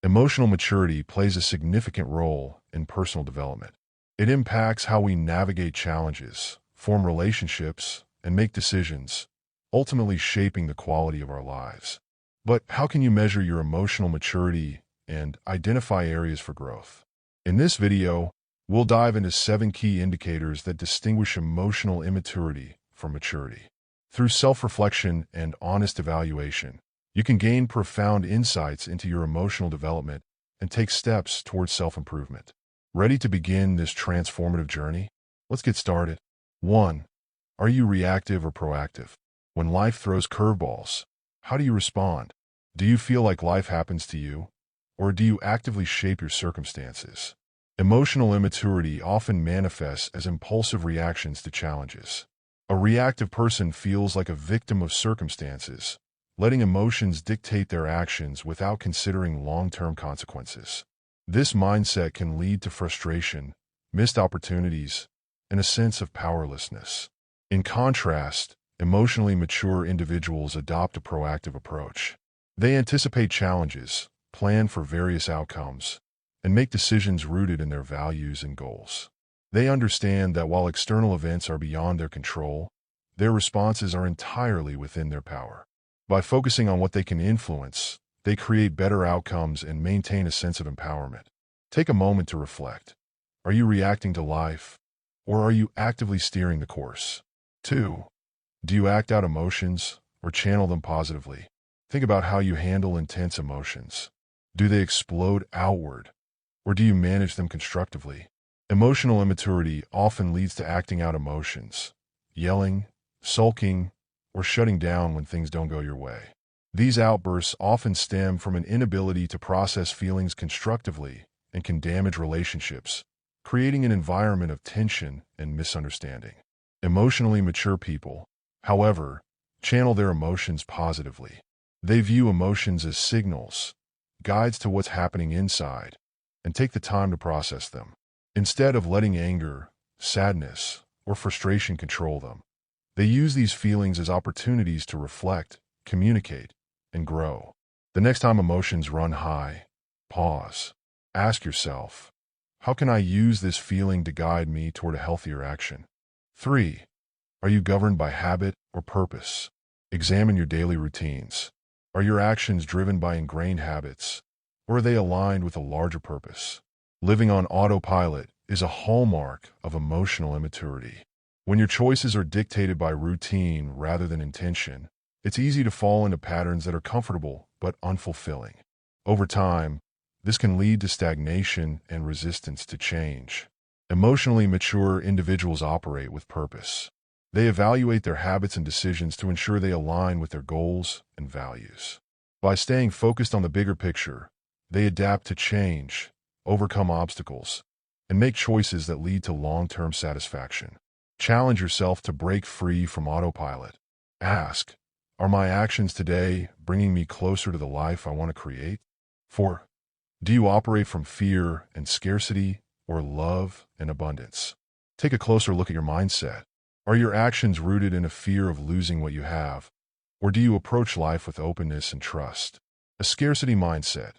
Emotional maturity plays a significant role in personal development. It impacts how we navigate challenges, form relationships, and make decisions, ultimately shaping the quality of our lives. But how can you measure your emotional maturity and identify areas for growth? In this video, we'll dive into 7 key indicators that distinguish emotional immaturity from maturity. Through self-reflection and honest evaluation, you can gain profound insights into your emotional development and take steps towards self-improvement. Ready to begin this transformative journey? Let's get started. 1. Are you reactive or proactive? When life throws curveballs, how do you respond? Do you feel like life happens to you, or do you actively shape your circumstances? Emotional immaturity often manifests as impulsive reactions to challenges. A reactive person feels like a victim of circumstances, letting emotions dictate their actions without considering long-term consequences. This mindset can lead to frustration, missed opportunities, and a sense of powerlessness. In contrast, emotionally mature individuals adopt a proactive approach. They anticipate challenges, plan for various outcomes, and make decisions rooted in their values and goals. They understand that while external events are beyond their control, their responses are entirely within their power. By focusing on what they can influence, they create better outcomes and maintain a sense of empowerment. Take a moment to reflect. Are you reacting to life, or are you actively steering the course? 2. Do you act out emotions or channel them positively? Think about how you handle intense emotions. Do they explode outward, or do you manage them constructively? Emotional immaturity often leads to acting out emotions, yelling, sulking, or shutting down when things don't go your way. These outbursts often stem from an inability to process feelings constructively and can damage relationships, creating an environment of tension and misunderstanding. Emotionally mature people, however, channel their emotions positively. They view emotions as signals, guides to what's happening inside, and take the time to process them. Instead of letting anger, sadness, or frustration control them, they use these feelings as opportunities to reflect, communicate, and grow. The next time emotions run high, pause. Ask yourself, how can I use this feeling to guide me toward a healthier action? 3. Are you governed by habit or purpose? Examine your daily routines. Are your actions driven by ingrained habits, or are they aligned with a larger purpose? Living on autopilot is a hallmark of emotional immaturity. When your choices are dictated by routine rather than intention, it's easy to fall into patterns that are comfortable but unfulfilling. Over time, this can lead to stagnation and resistance to change. Emotionally mature individuals operate with purpose. They evaluate their habits and decisions to ensure they align with their goals and values. By staying focused on the bigger picture, they adapt to change, overcome obstacles, and make choices that lead to long-term satisfaction. Challenge yourself to break free from autopilot. Ask, are my actions today bringing me closer to the life I want to create? 4. Do you operate from fear and scarcity or love and abundance? Take a closer look at your mindset. Are your actions rooted in a fear of losing what you have, or do you approach life with openness and trust? A scarcity mindset,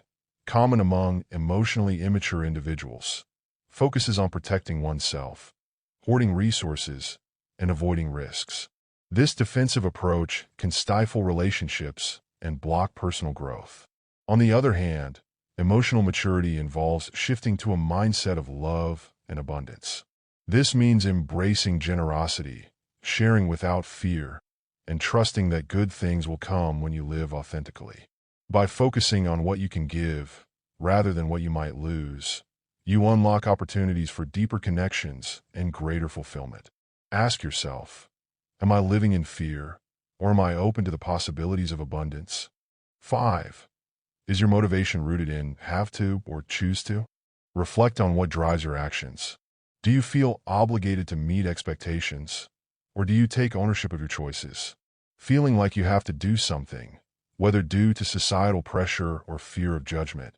common among emotionally immature individuals, focuses on protecting oneself, hoarding resources, and avoiding risks. This defensive approach can stifle relationships and block personal growth. On the other hand, emotional maturity involves shifting to a mindset of love and abundance. This means embracing generosity, sharing without fear, and trusting that good things will come when you live authentically. By focusing on what you can give, rather than what you might lose, you unlock opportunities for deeper connections and greater fulfillment. Ask yourself, am I living in fear, or am I open to the possibilities of abundance? 5. Is your motivation rooted in have to or choose to? Reflect on what drives your actions. Do you feel obligated to meet expectations, or do you take ownership of your choices? Feeling like you have to do something, whether due to societal pressure or fear of judgment,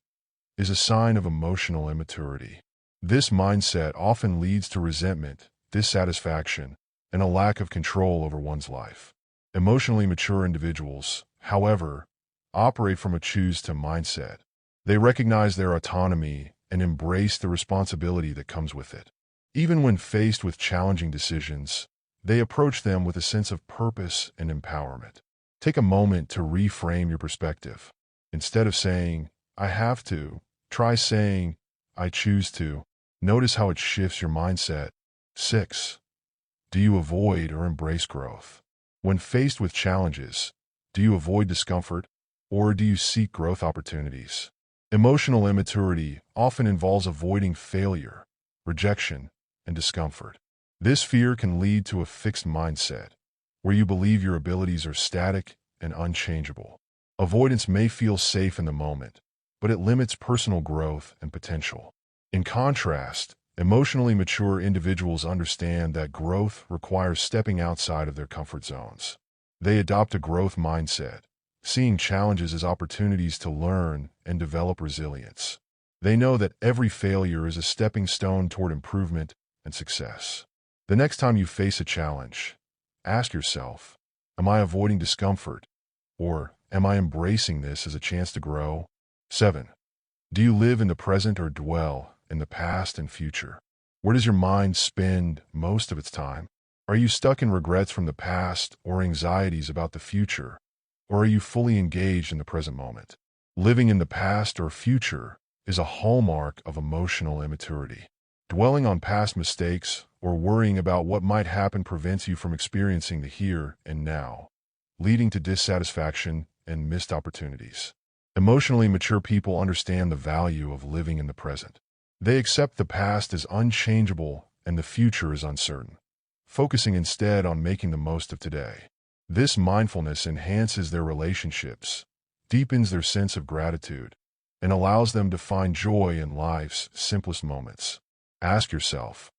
is a sign of emotional immaturity. This mindset often leads to resentment, dissatisfaction, and a lack of control over one's life. Emotionally mature individuals, however, operate from a choose-to mindset. They recognize their autonomy and embrace the responsibility that comes with it. Even when faced with challenging decisions, they approach them with a sense of purpose and empowerment. Take a moment to reframe your perspective. Instead of saying, "I have to," try saying, "I choose to." Notice how it shifts your mindset. 6. Do you avoid or embrace growth? When faced with challenges, do you avoid discomfort or do you seek growth opportunities? Emotional immaturity often involves avoiding failure, rejection, and discomfort. This fear can lead to a fixed mindset, where you believe your abilities are static and unchangeable. Avoidance may feel safe in the moment, but it limits personal growth and potential. In contrast, emotionally mature individuals understand that growth requires stepping outside of their comfort zones. They adopt a growth mindset, seeing challenges as opportunities to learn and develop resilience. They know that every failure is a stepping stone toward improvement and success. The next time you face a challenge, ask yourself, am I avoiding discomfort, or am I embracing this as a chance to grow? 7. Do you live in the present or dwell in the past and future? Where does your mind spend most of its time? Are you stuck in regrets from the past or anxieties about the future? Or are you fully engaged in the present moment? Living in the past or future is a hallmark of emotional immaturity. Dwelling on past mistakes or worrying about what might happen prevents you from experiencing the here and now, leading to dissatisfaction and missed opportunities. Emotionally mature people understand the value of living in the present. They accept the past as unchangeable and the future is uncertain, focusing instead on making the most of today. This mindfulness enhances their relationships, deepens their sense of gratitude, and allows them to find joy in life's simplest moments. Ask yourself,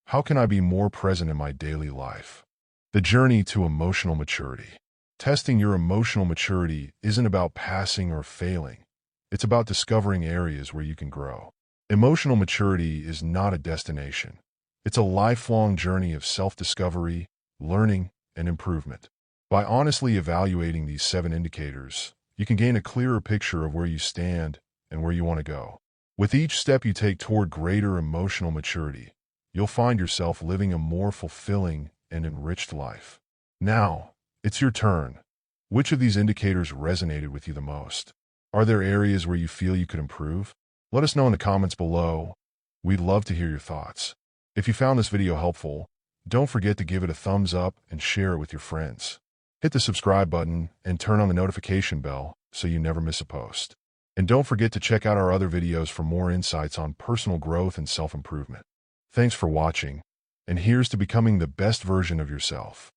how can I be more present in my daily life? The journey to emotional maturity. Testing your emotional maturity isn't about passing or failing. It's about discovering areas where you can grow. Emotional maturity is not a destination. It's a lifelong journey of self-discovery, learning, and improvement. By honestly evaluating these 7 indicators, you can gain a clearer picture of where you stand and where you want to go. With each step you take toward greater emotional maturity, you'll find yourself living a more fulfilling and enriched life. Now, it's your turn. Which of these indicators resonated with you the most? Are there areas where you feel you could improve? Let us know in the comments below. We'd love to hear your thoughts. If you found this video helpful, don't forget to give it a thumbs up and share it with your friends. Hit the subscribe button and turn on the notification bell so you never miss a post. And don't forget to check out our other videos for more insights on personal growth and self-improvement. Thanks for watching, and here's to becoming the best version of yourself.